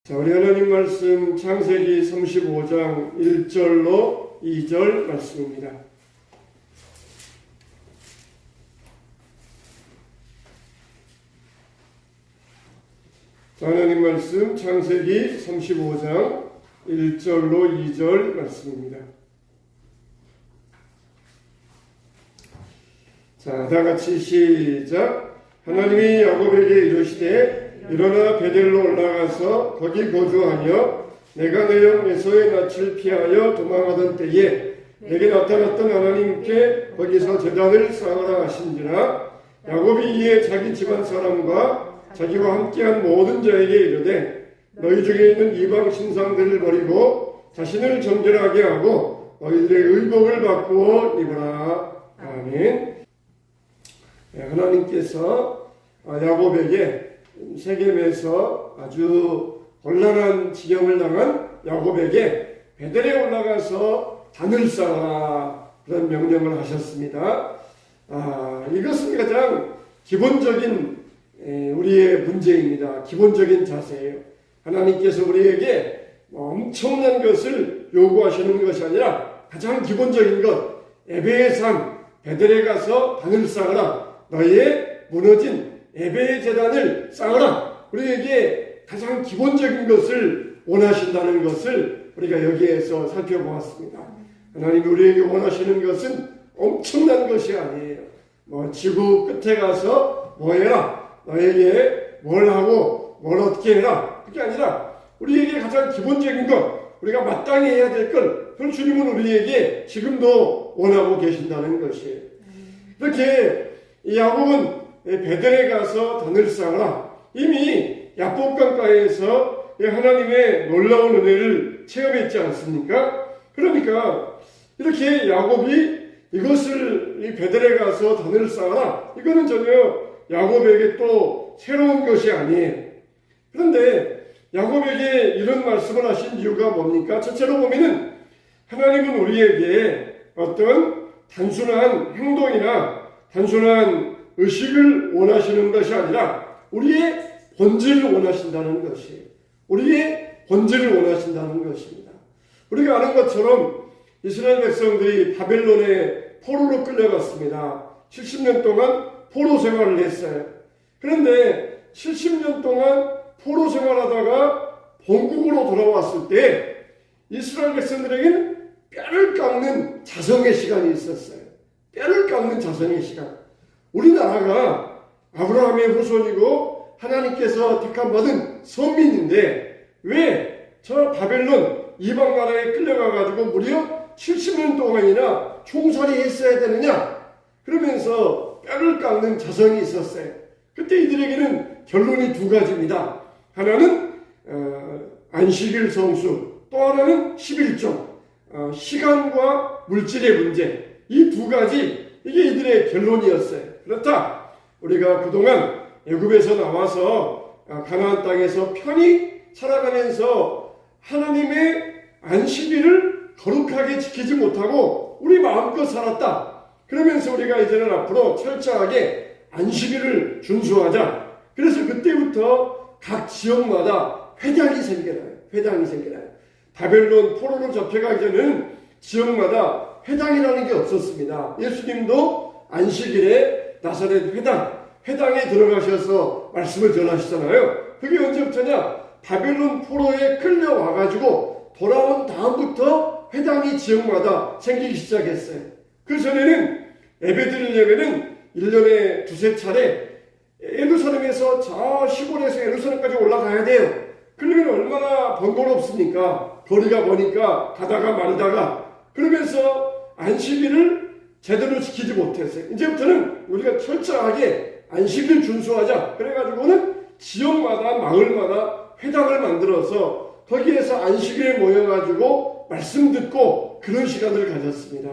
자, 우리 하나님 말씀 창세기 35장 1절로 2절 말씀입니다. 자, 하나님 말씀 창세기 35장 1절로 2절 말씀입니다. 자, 다같이 시작. 하나님이 야곱에게 이르시되 일어나 베델로 올라가서 거기 거주하며 내가 내 형 에서의 낯을 피하여 도망하던 때에 내게 나타났던 하나님께 거기서 제단을 쌓으라 하신지라. 야곱이 이에 자기 집안 사람과 자기와 함께한 모든 자에게 이르되 너희 중에 있는 이방 신상들을 버리고 자신을 정결하게 하고 너희들의 의복을 바꾸어 입으라. 아멘. 하나님께서 야곱에게 세겜에서 아주 곤란한 지경을 당한 야곱에게 베델에 올라가서 단을 쌓아라, 그런 명령을 하셨습니다. 이것은 가장 기본적인 우리의 문제입니다. 기본적인 자세예요. 하나님께서 우리에게 엄청난 것을 요구하시는 것이 아니라 가장 기본적인 것, 예배의 삶, 베델에 가서 단을 쌓아라, 너희의 무너진 예배의 제단을 쌓으라. 우리에게 가장 기본적인 것을 원하신다는 것을 우리가 여기에서 살펴보았습니다. 하나님이 우리에게 원하시는 것은 엄청난 것이 아니에요. 지구 끝에 가서 뭐 해라, 너에게 뭘 하고 뭘 어떻게 해라, 그게 아니라 우리에게 가장 기본적인 것, 우리가 마땅히 해야 될 걸, 그걸 주님은 우리에게 지금도 원하고 계신다는 것이에요. 이렇게 야곱은 베델에 가서 단을 쌓아라. 이미 야복강가에서 하나님의 놀라운 은혜를 체험했지 않습니까? 그러니까 이렇게 야곱이 이것을 이 베델에 가서 단을 쌓아라, 이거는 전혀 야곱에게 또 새로운 것이 아니에요. 그런데 야곱에게 이런 말씀을 하신 이유가 뭡니까? 첫째로 보면은 하나님은 우리에게 어떤 단순한 행동이나 단순한 의식을 원하시는 것이 아니라 우리의 본질을 원하신다는 것이에요. 우리의 본질을 원하신다는 것입니다. 우리가 아는 것처럼 이스라엘 백성들이 바벨론의 포로로 끌려갔습니다. 70년 동안 포로 생활을 했어요. 그런데 70년 동안 포로 생활하다가 본국으로 돌아왔을 때 이스라엘 백성들에게는 뼈를 깎는 자성의 시간이 있었어요. 뼈를 깎는 자성의 시간. 우리나라가 아브라함의 후손이고 하나님께서 택함 받은 선민인데 왜 저 바벨론 이방 나라에 끌려가가지고 무려 70년 동안이나 총살이 했어야 되느냐, 그러면서 뼈를 깎는 자성이 있었어요. 그때 이들에게는 결론이 두 가지입니다. 하나는 안식일 성수, 또 하나는 11조, 시간과 물질의 문제, 이 두 가지, 이게 이들의 결론이었어요. 그렇다, 우리가 그동안 애굽에서 나와서 가나안 땅에서 편히 살아가면서 하나님의 안식일을 거룩하게 지키지 못하고 우리 마음껏 살았다. 그러면서 우리가 이제는 앞으로 철저하게 안식일을 준수하자. 그래서 그때부터 각 지역마다 회당이 생겨나요. 회당이 생겨나요. 바벨론 포로로 잡혀가기 전에는 지역마다 회당이라는 게 없었습니다. 예수님도 안식일에 나사렛 회당에 들어가셔서 말씀을 전하시잖아요. 그게 언제부터냐? 바벨론 포로에 끌려와가지고 돌아온 다음부터 회당이 지역마다 생기기 시작했어요. 그 전에는 예배드릴 예배는 1년에 두세 차례 예루살렘에서 저 시골에서 예루살렘까지 올라가야 돼요. 그러면 얼마나 번거롭습니까? 거리가 머니까 가다가 말다가, 그러면서 안식일을 제대로 지키지 못했어요. 이제부터는 우리가 철저하게 안식일 준수하자. 그래가지고는 지역마다 마을마다 회당을 만들어서 거기에서 안식일에 모여가지고 말씀 듣고 그런 시간을 가졌습니다.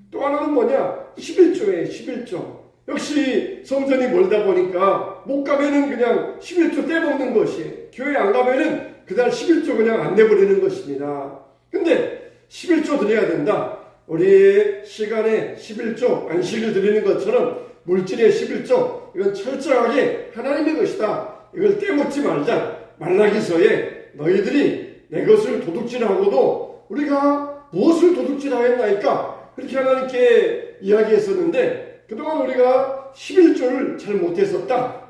또 하나는 뭐냐? 11조예요. 11조. 역시 성전이 멀다 보니까 못 가면은 그냥 11조 떼먹는 것이에요. 교회 안 가면은 그날 11조 그냥 안 내버리는 것입니다. 근데 11조 드려야 된다. 우리의 시간에 11조 안식일 드리는 것처럼 물질의 11조, 이건 철저하게 하나님의 것이다. 이걸 떼먹지 말자. 말라기서에 너희들이 내 것을 도둑질하고도 우리가 무엇을 도둑질하였나이까? 그렇게 하나님께 이야기했었는데 그동안 우리가 11조를 잘 못했었다.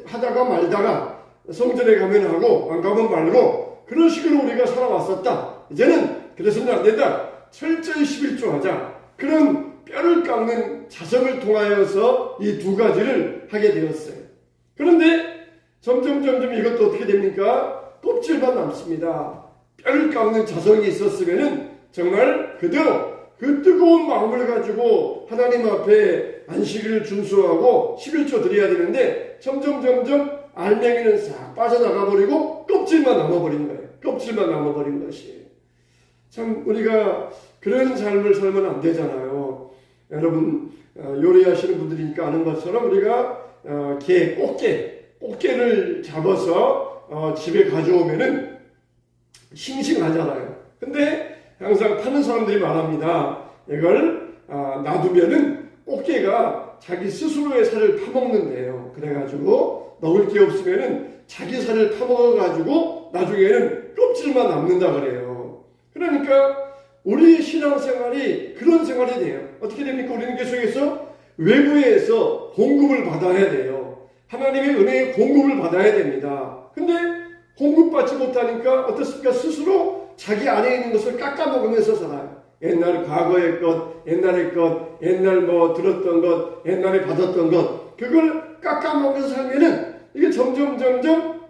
하다가 말다가 성전에 가면 하고 안 가면 말고 그런 식으로 우리가 살아왔었다. 이제는 그래서는 안 된다. 철저히 11조 하자. 그런 뼈를 깎는 자성을 통하여서 이 두 가지를 하게 되었어요. 그런데 점점 이것도 어떻게 됩니까? 껍질만 남습니다. 뼈를 깎는 자성이 있었으면 정말 그대로 그 뜨거운 마음을 가지고 하나님 앞에 안식일을 준수하고 11조 드려야 되는데 점점 알맹이는 싹 빠져나가 버리고 껍질만 남아버린 거예요. 껍질만 남아버린 것이. 참 우리가 그런 삶을 살면 안 되잖아요. 여러분 요리하시는 분들이니까 아는 것처럼 우리가 꽃게를 잡아서 집에 가져오면은 싱싱하잖아요. 근데 항상 파는 사람들이 말합니다. 이걸 놔두면은 꽃게가 자기 스스로의 살을 파먹는데요. 그래가지고 먹을 게 없으면은 자기 살을 파먹어가지고 나중에는 껍질만 남는다 그래요. 그러니까 우리 신앙생활이 그런 생활이 돼요. 어떻게 됩니까? 우리는 계속해서 외부에서 공급을 받아야 돼요. 하나님의 은혜의 공급을 받아야 됩니다. 근데 공급받지 못하니까 어떻습니까? 스스로 자기 안에 있는 것을 깎아먹으면서 살아요. 옛날 과거의 것, 옛날의 것, 옛날 들었던 것, 옛날에 받았던 것, 그걸 깎아먹으면서 살면은 이게 점점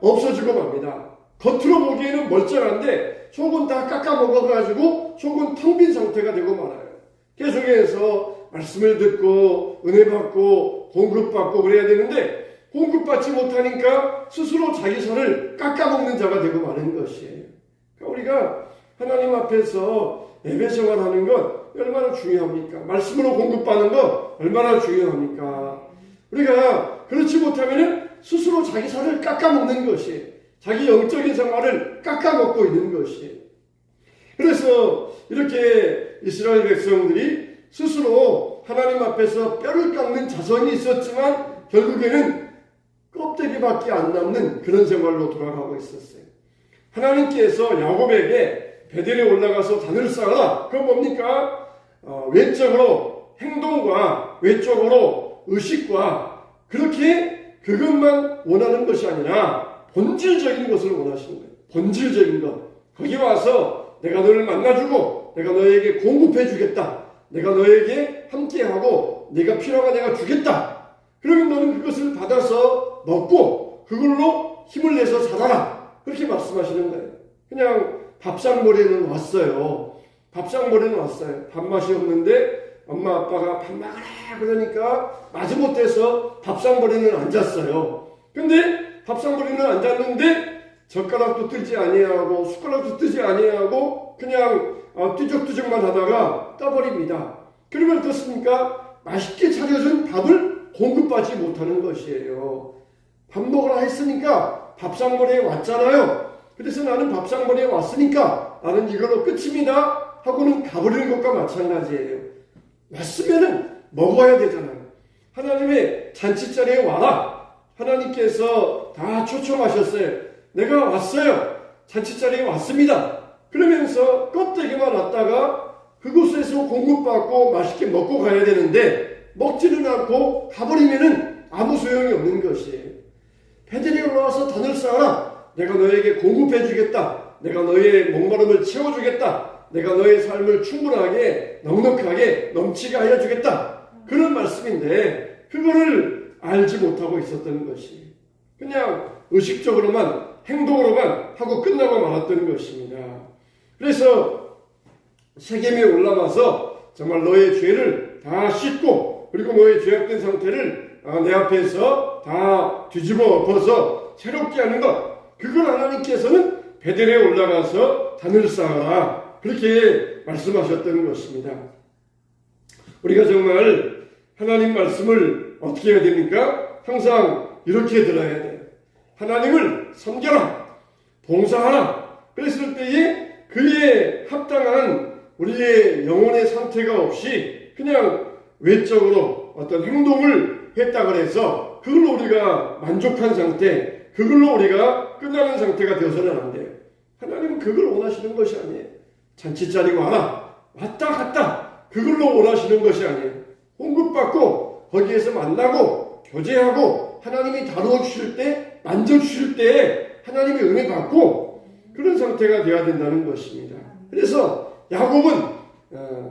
없어지고 맙니다. 겉으로 보기에는 멀쩡한데 속은 다 깎아먹어가지고 속은 텅 빈 상태가 되고 말아요. 계속해서 말씀을 듣고 은혜 받고 공급받고 그래야 되는데 공급받지 못하니까 스스로 자기 살을 깎아먹는 자가 되고 마는 것이에요. 그러니까 우리가 하나님 앞에서 예배 생활하는 것 얼마나 중요합니까? 말씀으로 공급받는 것 얼마나 중요합니까? 우리가 그렇지 못하면 스스로 자기 살을 깎아먹는 것이 자기 영적인 생활을 깎아먹고 있는 것이. 그래서 이렇게 이스라엘 백성들이 스스로 하나님 앞에서 뼈를 깎는 자성이 있었지만 결국에는 껍데기밖에 안 남는 그런 생활로 돌아가고 있었어요. 하나님께서 야곱에게 베델에 올라가서 단을 쌓아라. 그건 뭡니까? 외적으로 행동과 외적으로 의식과 그렇게 그것만 원하는 것이 아니라 본질적인 것을 원하시는 거예요. 본질적인 것. 거기 와서 내가 너를 만나주고 내가 너에게 공급해 주겠다. 내가 너에게 함께하고 네가 필요가 내가 주겠다. 그러면 너는 그것을 받아서 먹고 그걸로 힘을 내서 살아라. 그렇게 말씀하시는 거예요. 그냥 밥상머리는 왔어요. 밥상머리는 왔어요. 밥맛이 없는데 엄마 아빠가 밥 먹으라 그러니까 마지못해서 밥상머리는 앉았어요. 근데 밥상머리는 앉았는데 젓가락도 뜨지 아니하고 숟가락도 뜨지 아니하고 그냥 뚜적뚜적만 하다가 떠버립니다. 그러면 어떻습니까? 맛있게 차려준 밥을 공급받지 못하는 것이에요. 밥 먹으라 했으니까 밥상머리에 왔잖아요. 그래서 나는 밥상머리에 왔으니까 나는 이걸로 끝입니다 하고는 가버리는 것과 마찬가지예요. 왔으면은 먹어야 되잖아요. 하나님의 잔치자리에 와라. 하나님께서 다 초청하셨어요. 내가 왔어요. 잔치자리에 왔습니다. 그러면서 껍데기만 왔다가 그곳에서 공급받고 맛있게 먹고 가야 되는데 먹지는 않고 가버리면은 아무 소용이 없는 것이에요. 베델에 올라와서 단을 쌓아라. 내가 너에게 공급해 주겠다. 내가 너의 목마름을 채워주겠다. 내가 너의 삶을 충분하게 넉넉하게 넘치게 하여 주겠다. 그런 말씀인데 그거를 알지 못하고 있었던 것이 그냥 의식적으로만 행동으로만 하고 끝나고 말았던 것입니다. 그래서 세겜에 올라와서 정말 너의 죄를 다 씻고 그리고 너의 죄악된 상태를 내 앞에서 다 뒤집어 엎어서 새롭게 하는 것, 그걸 하나님께서는 베델에 올라가서 단을 쌓아라 그렇게 말씀하셨던 것입니다. 우리가 정말 하나님 말씀을 어떻게 해야 됩니까? 항상 이렇게 들어야 돼요. 하나님을 섬겨라, 봉사하라. 그랬을 때에 그에 합당한 우리의 영혼의 상태가 없이 그냥 외적으로 어떤 행동을 했다 그래서 그걸로 우리가 만족한 상태, 그걸로 우리가 끝나는 상태가 되어서는 안 돼요. 하나님은 그걸 원하시는 것이 아니에요. 잔치 차리고 와라, 왔다 갔다, 그걸로 원하시는 것이 아니에요. 공급받고 거기에서 만나고 교제하고 하나님이 다루어 주실 때, 만져주실 때 하나님의 은혜 받고 그런 상태가 되어야 된다는 것입니다. 그래서 야곱은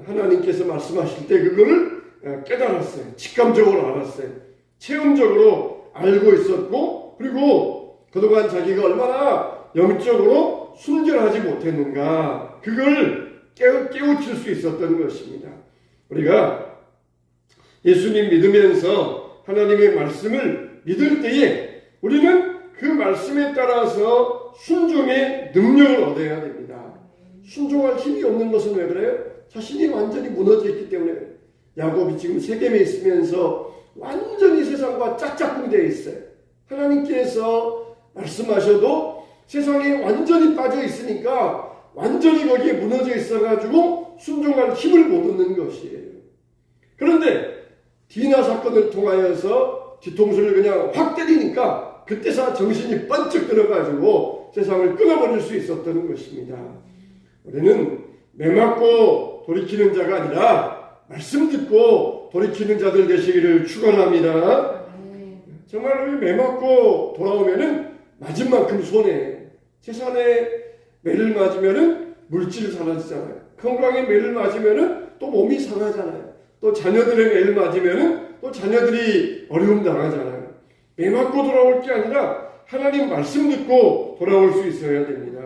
하나님께서 말씀하실 때 그거를 깨달았어요. 직감적으로 알았어요. 체험적으로 알고 있었고, 그리고 그동안 자기가 얼마나 영적으로 순결하지 못했는가, 그걸 깨우칠 수 있었던 것입니다. 우리가 예수님 믿으면서 하나님의 말씀을 믿을 때에 우리는 그 말씀에 따라서 순종의 능력을 얻어야 됩니다. 순종할 힘이 없는 것은 왜 그래요? 자신이 완전히 무너져 있기 때문에. 야곱이 지금 세겜에 있으면서 완전히 세상과 짝짝꿍되어 있어요. 하나님께서 말씀하셔도 세상에 완전히 빠져 있으니까 완전히 거기에 무너져 있어가지고 순종할 힘을 못 얻는 것이에요. 그런데 디나 사건을 통하여서 뒤통수를 그냥 확 때리니까 그때서 정신이 번쩍 들어가지고 세상을 끊어버릴 수 있었던 것입니다. 우리는 매맞고 돌이키는 자가 아니라 말씀 듣고 돌이키는 자들 되시기를 축원합니다. 정말 우리 매맞고 돌아오면은 맞은 만큼 손해. 세상에 매를 맞으면은 물질 사라지잖아요. 건강에 매를 맞으면은 또 몸이 상하잖아요. 또 자녀들의 매를 맞으면은 또 자녀들이 어려움 당하잖아요. 매 맞고 돌아올 게 아니라 하나님 말씀 듣고 돌아올 수 있어야 됩니다.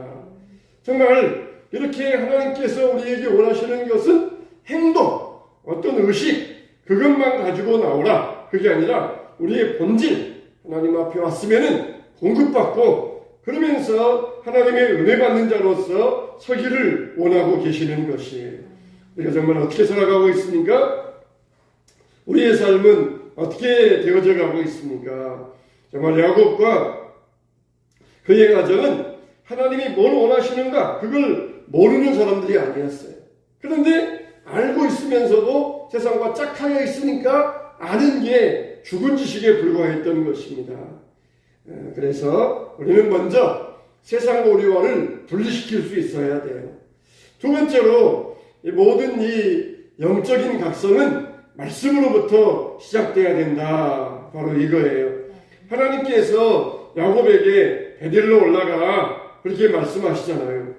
정말 이렇게 하나님께서 우리에게 원하시는 것은 행동, 어떤 의식, 그것만 가지고 나오라. 그게 아니라 우리의 본질, 하나님 앞에 왔으면은 공급받고 그러면서 하나님의 은혜 받는 자로서 서기를 원하고 계시는 것이에요. 우리가 정말 어떻게 살아가고 있습니까? 우리의 삶은 어떻게 되어져 가고 있습니까? 정말 야곱과 그의 가정은 하나님이 뭘 원하시는가 그걸 모르는 사람들이 아니었어요. 그런데 알고 있으면서도 세상과 짝하여 있으니까 아는 게 죽은 지식에 불과했던 것입니다. 그래서 우리는 먼저 세상과 우리와를 분리시킬 수 있어야 돼요. 두 번째로 모든 이 영적인 각성은 말씀으로부터 시작돼야 된다. 바로 이거예요. 하나님께서 야곱에게 베델로 올라가 그렇게 말씀하시잖아요.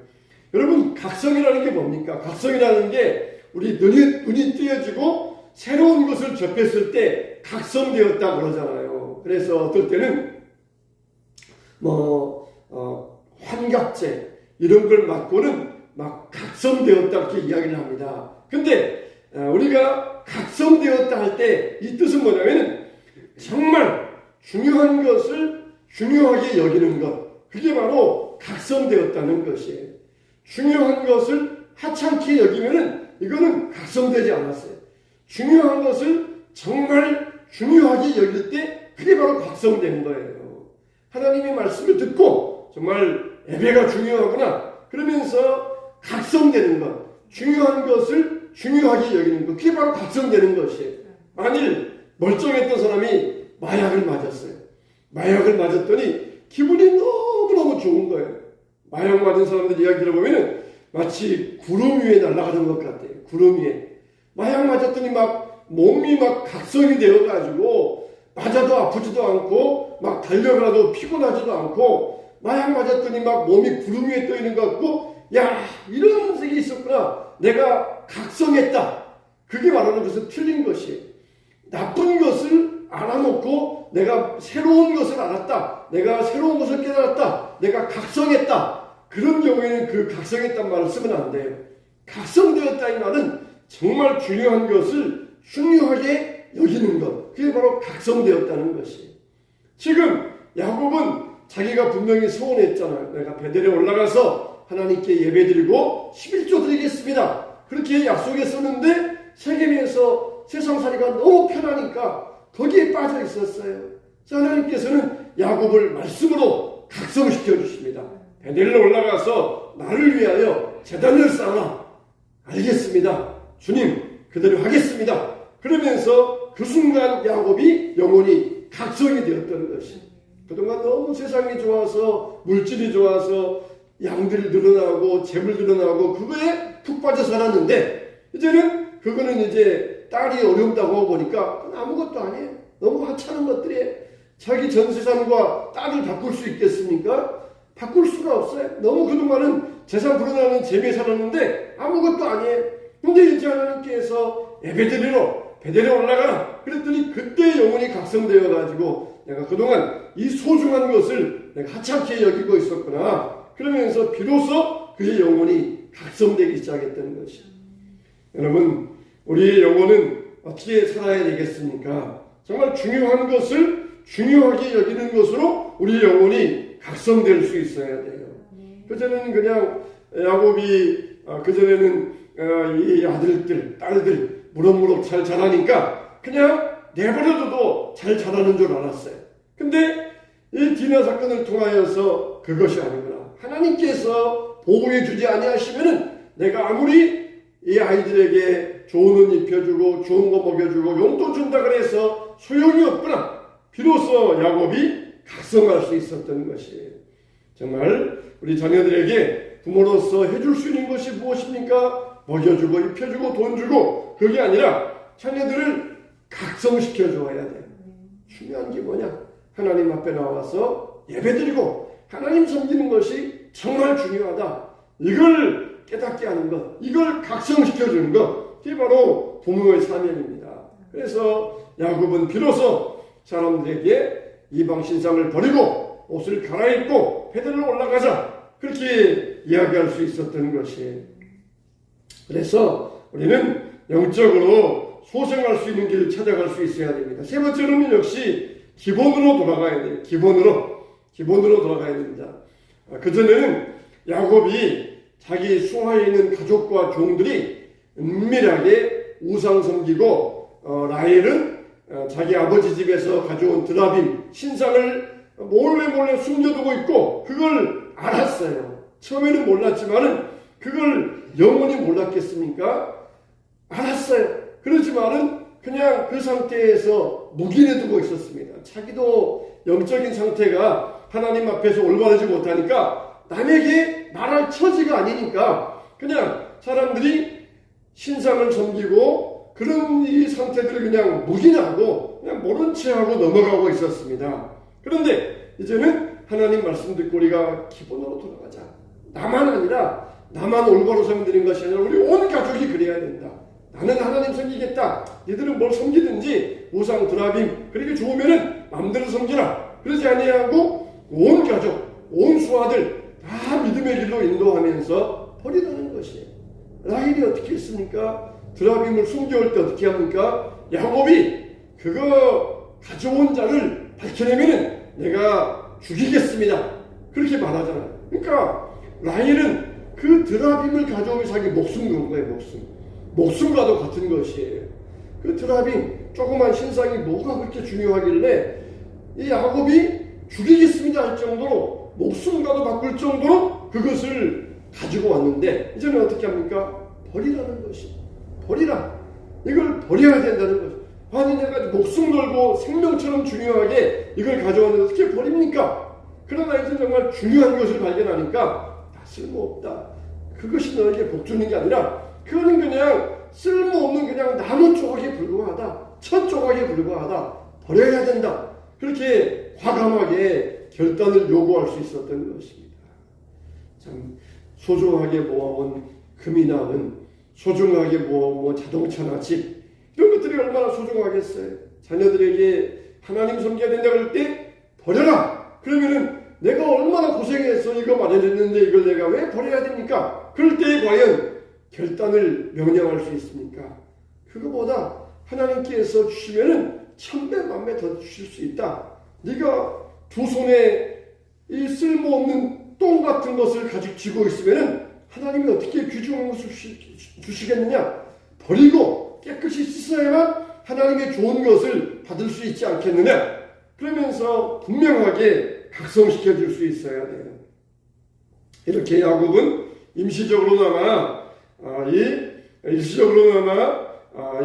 여러분, 각성이라는 게 뭡니까? 각성이라는 게 우리 눈이 뜨여지고 새로운 것을 접했을 때 각성되었다 그러잖아요. 그래서 어떨 때는 환각제 이런 걸 맞고는 막 각성되었다 이렇게 이야기를 합니다. 근데 우리가 각성되었다 할 때 이 뜻은 뭐냐면 정말 중요한 것을 중요하게 여기는 것, 그게 바로 각성되었다는 것이에요. 중요한 것을 하찮게 여기면은 이거는 각성되지 않았어요. 중요한 것을 정말 중요하게 여길 때 그게 바로 각성된 거예요. 하나님의 말씀을 듣고 정말 예배가 중요하구나 그러면서 각성되는 것, 중요한 것을 중요하게 여기는 것, 그게 바로 각성되는 것이에요. 만일 멀쩡했던 사람이 마약을 맞았어요. 마약을 맞았더니 기분이 너무너무 좋은 거예요. 마약 맞은 사람들 이야기 들어보면 마치 구름 위에 날아가는 것 같아요. 구름 위에. 마약 맞았더니 막 몸이 막 각성이 되어가지고 맞아도 아프지도 않고 막 달려가도 피곤하지도 않고 마약 맞았더니 막 몸이 구름 위에 떠 있는 것 같고 야, 이런 색이 있었구나. 내가 각성했다. 그게 말하는 것은 틀린 것이에요. 나쁜 것을 알아놓고 내가 새로운 것을 알았다. 내가 새로운 것을 깨달았다. 내가 각성했다. 그런 경우에는 그 각성했단 말을 쓰면 안 돼요. 각성되었다 이 말은 정말 중요한 것을 중요하게 여기는 것. 그게 바로 각성되었다는 것이에요. 지금 야곱은 자기가 분명히 소원했잖아요. 내가 베델에 올라가서 하나님께 예배드리고 11조 드리겠습니다. 그렇게 약속했었는데 세겜에서 세상살이가 너무 편하니까 거기에 빠져 있었어요. 하나님께서는 야곱을 말씀으로 각성시켜 주십니다. 베델로 올라가서 나를 위하여 제단을 쌓아라. 알겠습니다. 주님 그대로 하겠습니다. 그러면서 그 순간 야곱이 영혼이 각성이 되었던 것이. 그동안 너무 세상이 좋아서 물질이 좋아서 양들이 늘어나고 재물 늘어나고 그거에 푹 빠져 살았는데 이제는 그거는 이제 딸이 어렵다고 보니까 그건 아무것도 아니에요. 너무 하찮은 것들이에요. 자기 전세산과 딸을 바꿀 수 있겠습니까? 바꿀 수가 없어요. 너무 그동안은 재산 불어나는 재미에 살았는데 아무것도 아니에요. 근데 이제 하나님께서 베델에 올라가라 그랬더니 그때 영혼이 각성되어 가지고 내가 그동안 이 소중한 것을 내가 하찮게 여기고 있었구나. 그러면서 비로소 그의 영혼이 각성되기 시작했다는 것이죠. 여러분, 우리의 영혼은 어떻게 살아야 되겠습니까? 정말 중요한 것을 중요하게 여기는 것으로 우리의 영혼이 각성될 수 있어야 돼요. 그전에는 그냥 야곱이 그전에는 이 아들들, 딸들 무럭무럭 잘 자라니까 그냥 내버려둬도 잘 자라는 줄 알았어요. 근데 이 디나 사건을 통하여서 그것이 아니구나. 하나님께서 보호해 주지 아니하시면은 내가 아무리 이 아이들에게 좋은 옷 입혀주고 좋은 거 먹여주고 용돈 준다 그래서 소용이 없구나. 비로소 야곱이 각성할 수 있었던 것이에요. 정말 우리 자녀들에게 부모로서 해줄 수 있는 것이 무엇입니까? 먹여주고 입혀주고 돈 주고 그게 아니라 자녀들을 각성시켜 줘야 돼요. 중요한 게 뭐냐? 하나님 앞에 나와서 예배드리고 하나님 섬기는 것이 정말 중요하다. 이걸 깨닫게 하는 것, 이걸 각성시켜 주는 것, 이게 바로 부모의 사명입니다. 그래서 야곱은 비로소 사람들에게 이방 신상을 버리고 옷을 갈아입고 베델로 올라가자 그렇게 이야기할 수 있었던 것이에요. 그래서 우리는 영적으로 소생할 수 있는 길을 찾아갈 수 있어야 됩니다. 세 번째로는 역시 기본으로 돌아가야 돼요. 기본으로 돌아가야 됩니다. 그전에는 야곱이 자기 수하에 있는 가족과 종들이 은밀하게 우상 섬기고 라헬은 자기 아버지 집에서 가져온 드라빔 신상을 몰래 숨겨두고 있고 그걸 알았어요. 처음에는 몰랐지만은 그걸 영원히 몰랐겠습니까? 알았어요. 그렇지만은 그냥 그 상태에서 묵인해 두고 있었습니다. 자기도 영적인 상태가 하나님 앞에서 올바르지 못하니까 남에게 말할 처지가 아니니까 그냥 사람들이 신상을 섬기고 그런 이 상태들을 그냥 묵인하고 그냥 모른 채 하고 넘어가고 있었습니다. 그런데 이제는 하나님 말씀 듣고 우리가 기본으로 돌아가자. 나만 아니라 나만 올바로 섬기는 것이 아니라 우리 온 가족이 그래야 된다. 나는 하나님 섬기겠다. 니들은 뭘 섬기든지 우상 드라빔 그렇게 좋으면은 마음대로 섬기라. 그러지 아니하고 온 가족, 온 수아들 다 믿음의 길로 인도하면서 버리라는 것이에요. 라헬이 어떻게 했습니까? 드라빔을 숨겨올 때 어떻게 합니까? 야곱이 그거 가져온 자를 밝혀내면은 내가 죽이겠습니다. 그렇게 말하잖아요. 그러니까 라헬은 그 드라빔을 가져오면 자기 목숨 건 거예요. 목숨과도 같은 것이에요. 그 드라빔 조그만 신상이 뭐가 그렇게 중요하길래 이 야곱이 죽이겠습니다 할 정도로 목숨과도 바꿀 정도로 그것을 가지고 왔는데 이제는 어떻게 합니까? 버리라는 것이. 버리라. 이걸 버려야 된다는 것이. 아니 내가 목숨 걸고 생명처럼 중요하게 이걸 가져왔는데 어떻게 버립니까? 그러나 이제 정말 중요한 것을 발견하니까 다 쓸모없다. 그것이 너에게 복 주는 게 아니라 그거는 그냥 쓸모없는 그냥 나무 조각에 불과하다. 천 조각에 불과하다. 버려야 된다. 그렇게 과감하게 결단을 요구할 수 있었던 것입니다. 참 소중하게 모아온 금이나 은, 소중하게 모아온 자동차나 집 이런 것들이 얼마나 소중하겠어요. 자녀들에게 하나님 섬겨야 된다 그럴 때 버려라. 그러면은 내가 얼마나 고생해서 이거 마련했는데 이걸 내가 왜 버려야 됩니까? 그럴 때 과연 결단을 명령할 수 있습니까? 그거보다 하나님께서 주시면은 천배 만배 더 주실 수 있다. 네가 두 손에 이 쓸모없는 똥 같은 것을 가지고 쥐고 있으면은 하나님이 어떻게 귀중한 것을 주시겠느냐? 버리고 깨끗이 씻어야만 하나님의 좋은 것을 받을 수 있지 않겠느냐? 그러면서 분명하게 각성시켜 줄 수 있어야 돼요. 이렇게 야곱은 임시적으로나마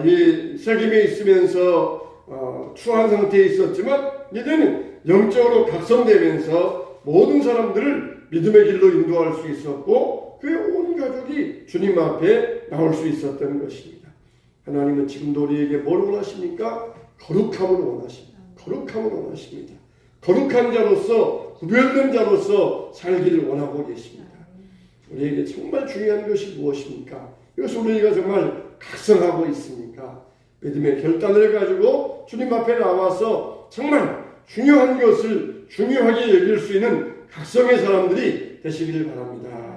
이 세겜에 있으면서 추한 상태에 있었지만 이제는 영적으로 각성되면서 모든 사람들을 믿음의 길로 인도할 수 있었고 그의 온 가족이 주님 앞에 나올 수 있었던 것입니다. 하나님은 지금도 우리에게 뭘 원하십니까? 거룩함을 원하십니다. 거룩함을 원하십니다. 거룩한 자로서 구별된 자로서 살기를 원하고 계십니다. 우리에게 정말 중요한 것이 무엇입니까? 이것을 우리가 정말 각성하고 있습니까? 믿음의 결단을 가지고 주님 앞에 나와서 정말 중요한 것을 중요하게 여길 수 있는 각성의 사람들이 되시기를 바랍니다.